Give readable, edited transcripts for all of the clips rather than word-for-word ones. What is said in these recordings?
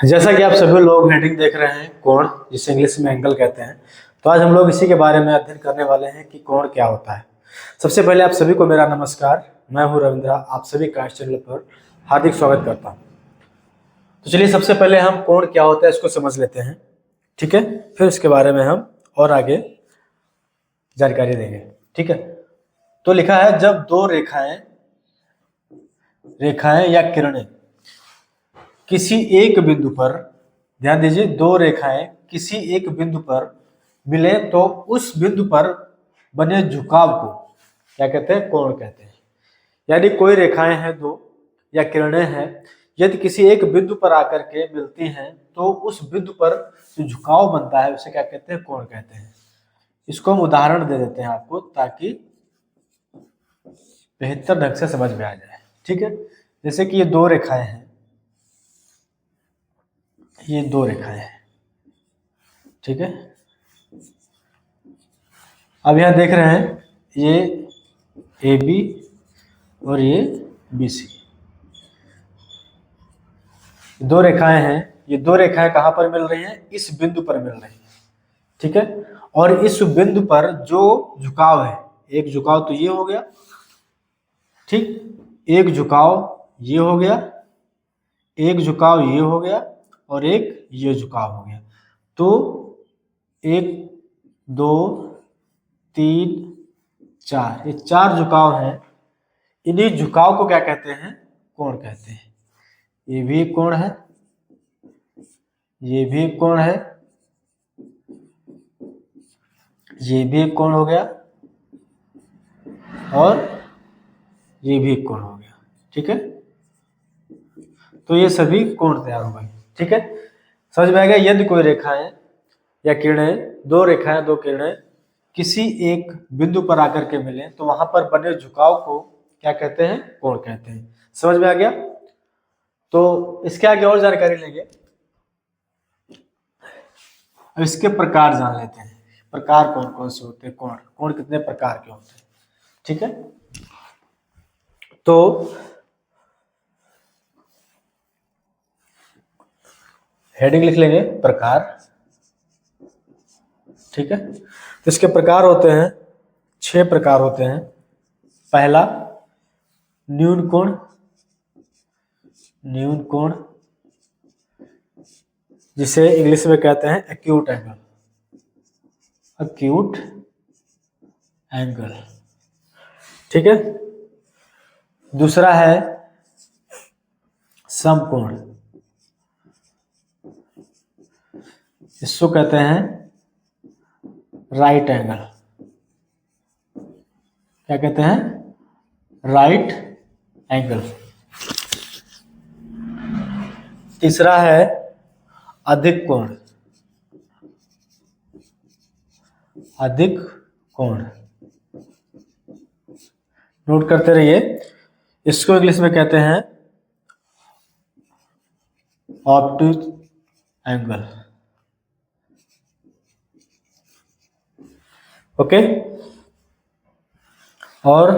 जैसा कि आप सभी लोग हेडिंग देख रहे हैं कोण, जिसे इंग्लिश में एंगल कहते हैं। तो आज हम लोग इसी के बारे में अध्ययन करने वाले हैं कि कोण क्या होता है। सबसे पहले आप सभी को मेरा नमस्कार। मैं हूं रविंद्रा, आप सभी का इस चैनल पर हार्दिक स्वागत करता हूं। तो चलिए सबसे पहले हम कोण क्या होता है इसको समझ लेते हैं, ठीक है। फिर इसके बारे में हम और आगे जानकारी देंगे, ठीक है। तो लिखा है जब दो रेखाएं या किरणें किसी एक बिंदु पर, ध्यान दीजिए, दो रेखाएं किसी एक बिंदु पर मिले तो उस बिंदु पर बने झुकाव को क्या कहते हैं? कोण कहते हैं। यानी कोई रेखाएं हैं दो या किरणें हैं, यदि किसी एक बिंदु पर आकर के मिलती हैं तो उस बिंदु पर जो झुकाव बनता है उसे क्या कहते हैं? कोण कहते हैं। इसको हम उदाहरण दे देते हैं आपको ताकि बेहतर ढंग से समझ में आ जाए, ठीक है। जैसे कि ये दो रेखाएं हैं, ये दो रेखाएं हैं, ठीक है। अब यहां देख रहे हैं ये ए बी और ये बी सी, दो रेखाएं हैं। ये दो रेखाएं कहां पर मिल रही हैं? इस बिंदु पर मिल रही हैं, ठीक है। और इस बिंदु पर जो झुकाव है, एक झुकाव तो ये हो गया, ठीक, एक झुकाव ये हो गया, एक झुकाव ये हो गया और एक ये झुकाव हो गया। तो एक, दो, तीन, चार, ये चार झुकाव हैं। इन्हीं झुकाव को क्या कहते हैं? कोण कहते हैं। ये भी एक कोण है, ये भी एक कोण है, ये भी एक कोण हो गया और ये भी एक कोण हो गया, ठीक है। तो ये सभी कोण तैयार हो गए, ठीक है। समझ में आ गया? यदि कोई रेखाएं या किरणें, दो रेखाएं दो किरणें किसी एक बिंदु पर आकर के मिले तो वहां पर बने झुकाव को क्या कहते हैं? कोण कहते हैं। समझ में आ गया? तो इसके आगे और जानकारी लेंगे। अब इसके प्रकार जान लेते हैं। प्रकार कौन कौन से होते हैं? कोण कितने प्रकार के होते हैं, ठीक है। तो हेडिंग लिख लेंगे प्रकार, ठीक है। तो इसके प्रकार होते हैं, 6 प्रकार होते हैं। पहला न्यून कोण, न्यून कोण जिसे इंग्लिश में कहते हैं एक्यूट एंगल, एक्यूट एंगल, ठीक है। दूसरा है समकोण, इसको कहते हैं राइट एंगल। क्या कहते हैं? Right angle. तीसरा है अधिक कोण, अधिक कोण, नोट करते रहिए। इसको इंग्लिश में कहते हैं ऑब्टूज एंगल, ओके। और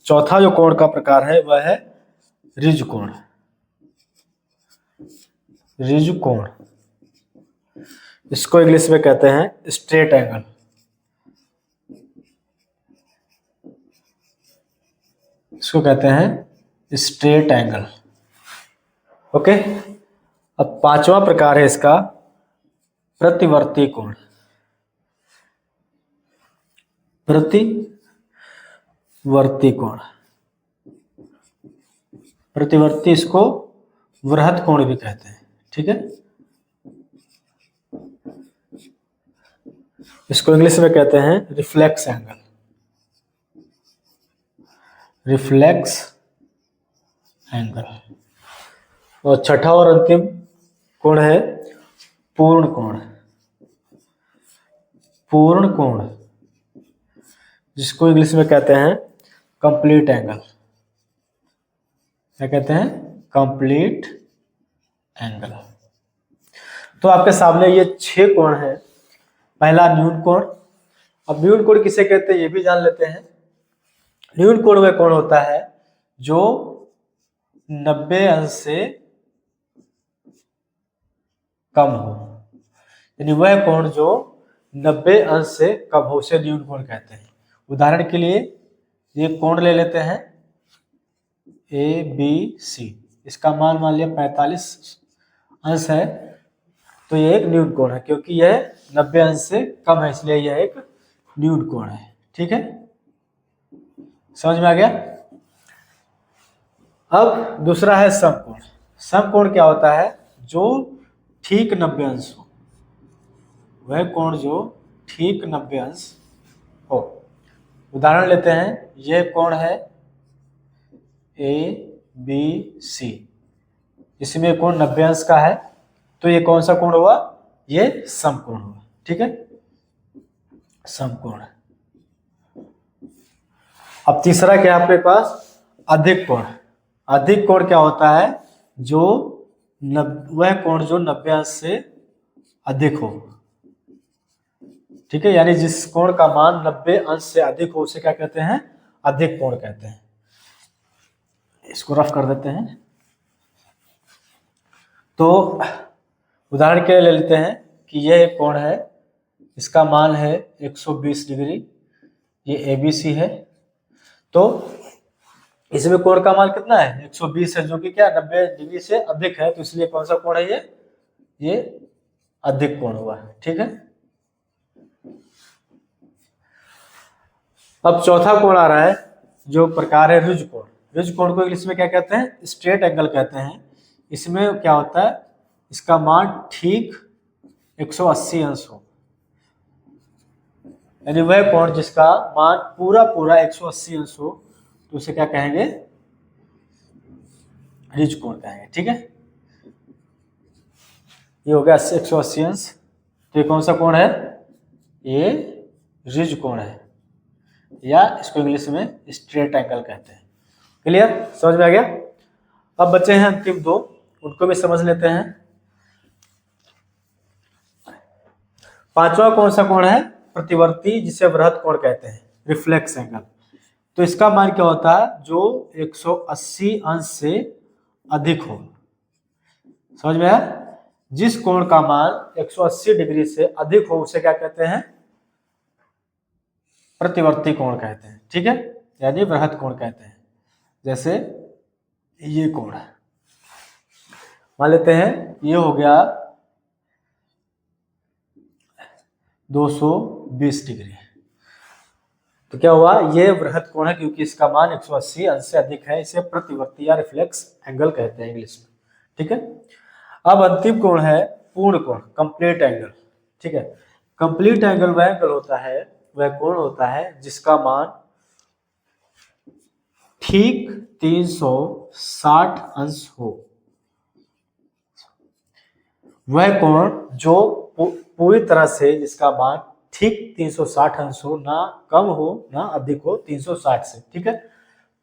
चौथा जो कोण का प्रकार है वह है रिज कोण, रिज कोण, इसको इंग्लिश में कहते हैं स्ट्रेट एंगल, इसको कहते हैं स्ट्रेट एंगल, ओके। अब पांचवा प्रकार है इसका प्रतिवर्ती कोण, प्रतिवर्ती कोण, प्रतिवर्ती, इसको वृहत कोण भी कहते हैं, ठीक है। इसको इंग्लिश में कहते हैं रिफ्लेक्स एंगल, रिफ्लेक्स एंगल। और छठा और अंतिम कोण है पूर्ण कोण, पूर्ण कोण जिसको इंग्लिश में कहते हैं कंप्लीट एंगल। क्या कहते हैं? Complete angle. तो आपके सामने ये 6 कोण हैं। पहला न्यून कोण। अब न्यून कोण किसे कहते हैं ये भी जान लेते हैं। न्यून कोण वह कोण होता है जो 90 अंश से कम हो, यानी वह कोण जो 90 अंश से कम हो उसे न्यून कोण कहते हैं। उदाहरण के लिए ये कोण ले लेते हैं ABC, इसका मान लिया 45 अंश है, तो ये एक न्यून कोण है, क्योंकि यह 90 अंश से कम है इसलिए यह एक न्यून कोण है। ठीक है, समझ में आ गया। अब दूसरा है समकोण। समकोण क्या होता है? जो ठीक 90 अंश हो, वह कोण जो ठीक 90 अंश हो। उदाहरण लेते हैं, यह कोण है ABC, इसमें कोण 90 अंश का है, तो ये कौन सा कोण हुआ? ये समकोण हुआ। ठीक है, समकोण। अब तीसरा क्या है आपके पास? अधिक कोण। अधिक कोण क्या होता है? जो वह कोण जो 90 अंश से अधिक हो। ठीक है, यानी जिस कोण का मान 90 अंश से अधिक हो उसे क्या कहते हैं? अधिक कोण कहते हैं। इसको रफ कर देते हैं। तो उदाहरण के लिए ले लेते हैं कि यह एक कोण है, इसका मान है 120 डिग्री, ये ABC है, तो इसमें कोण का मान कितना है? 120 है, जो कि क्या 90 डिग्री से अधिक है, तो इसलिए कौन सा कोण है ये अधिक कोण हुआ। ठीक है, अब चौथा कोण आ रहा है, जो प्रकार है ऋज कोण। ऋज कोण को इंग्लिश में क्या कहते हैं? स्ट्रेट एंगल कहते हैं। इसमें क्या होता है? इसका मान ठीक 180 अंश हो, यानी वह कोण जिसका मान पूरा 180 अंश हो, तो उसे क्या कहेंगे? ऋज कोण कहेंगे। ठीक है, ये हो गया 180 अंश, तो ये कौन सा कोण है? ये ऋज कोण है, या इसको इंग्लिश में स्ट्रेट एंगल कहते हैं। क्लियर, समझ में आ गया। अब बचे हैं अंतिम दो, उनको भी समझ लेते हैं। पांचवा कौन सा कोण है? प्रतिवर्ती, जिसे वृहत कोण कहते हैं, रिफ्लेक्स एंगल। तो इसका मान क्या होता है? जो 180 अंश से अधिक हो। समझ में आया? जिस कोण का मान 180 डिग्री से अधिक हो उसे क्या कहते हैं? प्रतिवर्ती कोण कहते हैं। ठीक है, यानी वृहत कोण कहते हैं। जैसे ये कोण है, मान लेते हैं ये हो गया 220 डिग्री, तो क्या हुआ? ये वृहत कोण है, क्योंकि इसका मान 180 अंश से अधिक है। इसे प्रतिवर्ती या रिफ्लेक्स एंगल कहते हैं इंग्लिश में। ठीक है, अब अंतिम कोण है पूर्ण कोण, कंप्लीट एंगल। ठीक है, कंप्लीट एंगल वह एंगल होता है, वह कोण होता है जिसका मान ठीक 360 अंश हो। वह कोण जो पूरी तरह से जिसका मान ठीक 360 अंश हो, ना कम हो ना अधिक हो, 360 से। ठीक है,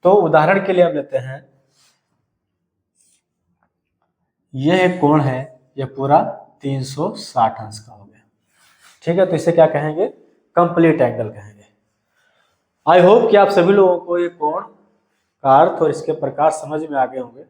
तो उदाहरण के लिए हम लेते हैं, यह एक कोण है, यह पूरा 360 अंश का हो गया। ठीक है, तो इसे क्या कहेंगे? कंप्लीट एंगल कहेंगे। आई होप कि आप सभी लोगों को ये कोण का अर्थ और इसके प्रकार समझ में आ गए होंगे।